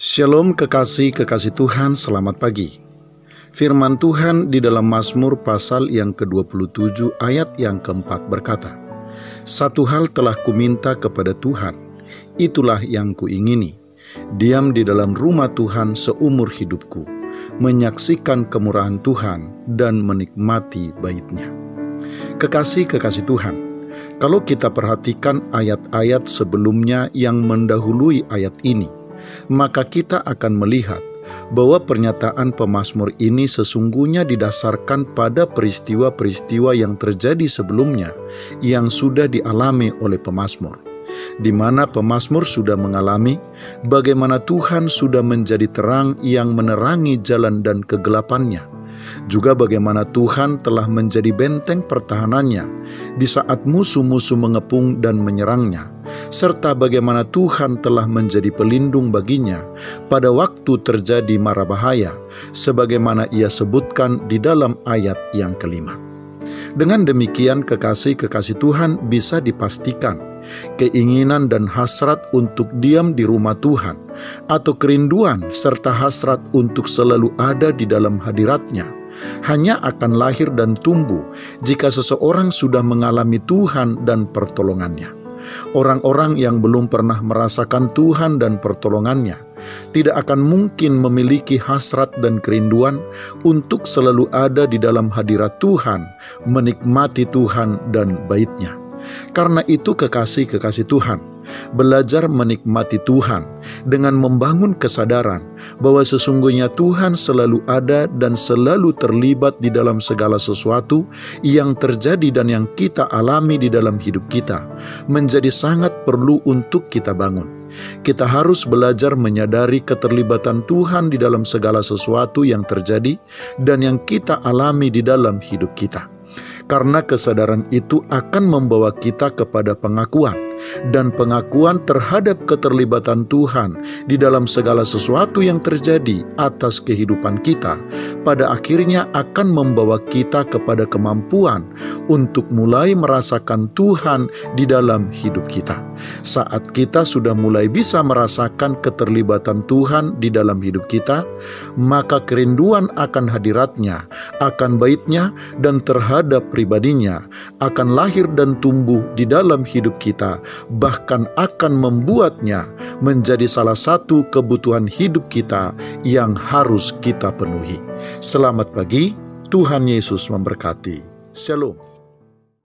Shalom kekasih-kekasih Tuhan, selamat pagi. Firman Tuhan di dalam Mazmur pasal yang ke-27 ayat yang keempat berkata, "Satu hal telah kuminta kepada Tuhan, itulah yang kuingini, diam di dalam rumah Tuhan seumur hidupku, menyaksikan kemurahan Tuhan dan menikmati bait-Nya." Kekasih-kekasih Tuhan, kalau kita perhatikan ayat-ayat sebelumnya yang mendahului ayat ini, maka kita akan melihat bahwa pernyataan pemazmur ini sesungguhnya didasarkan pada peristiwa-peristiwa yang terjadi sebelumnya yang sudah dialami oleh pemazmur, di mana pemazmur sudah mengalami bagaimana Tuhan sudah menjadi terang yang menerangi jalan dan kegelapannya, juga bagaimana Tuhan telah menjadi benteng pertahanannya di saat musuh-musuh mengepung dan menyerangnya, serta bagaimana Tuhan telah menjadi pelindung baginya pada waktu terjadi mara bahaya, sebagaimana ia sebutkan di dalam ayat yang kelima. Dengan demikian, kekasih-kekasih Tuhan, bisa dipastikan keinginan dan hasrat untuk diam di rumah Tuhan, atau kerinduan serta hasrat untuk selalu ada di dalam hadirat-Nya, hanya akan lahir dan tumbuh jika seseorang sudah mengalami Tuhan dan pertolongan-Nya. Orang-orang yang belum pernah merasakan Tuhan dan pertolongan-Nya tidak akan mungkin memiliki hasrat dan kerinduan untuk selalu ada di dalam hadirat Tuhan, menikmati Tuhan dan bait-Nya. Karena itu, kekasih-kekasih Tuhan, belajar menikmati Tuhan dengan membangun kesadaran bahwa sesungguhnya Tuhan selalu ada dan selalu terlibat di dalam segala sesuatu yang terjadi dan yang kita alami di dalam hidup kita, menjadi sangat perlu untuk kita bangun. Kita harus belajar menyadari keterlibatan Tuhan di dalam segala sesuatu yang terjadi dan yang kita alami di dalam hidup kita. Karena kesadaran itu akan membawa kita kepada pengakuan, dan pengakuan terhadap keterlibatan Tuhan di dalam segala sesuatu yang terjadi atas kehidupan kita, pada akhirnya akan membawa kita kepada kemampuan untuk mulai merasakan Tuhan di dalam hidup kita. Saat kita sudah mulai bisa merasakan keterlibatan Tuhan di dalam hidup kita, maka kerinduan akan hadirat-Nya, akan bait-Nya, dan terhadap pribadinya akan lahir dan tumbuh di dalam hidup kita, bahkan akan membuatnya menjadi salah satu kebutuhan hidup kita yang harus kita penuhi. Selamat pagi, Tuhan Yesus memberkati. Shalom.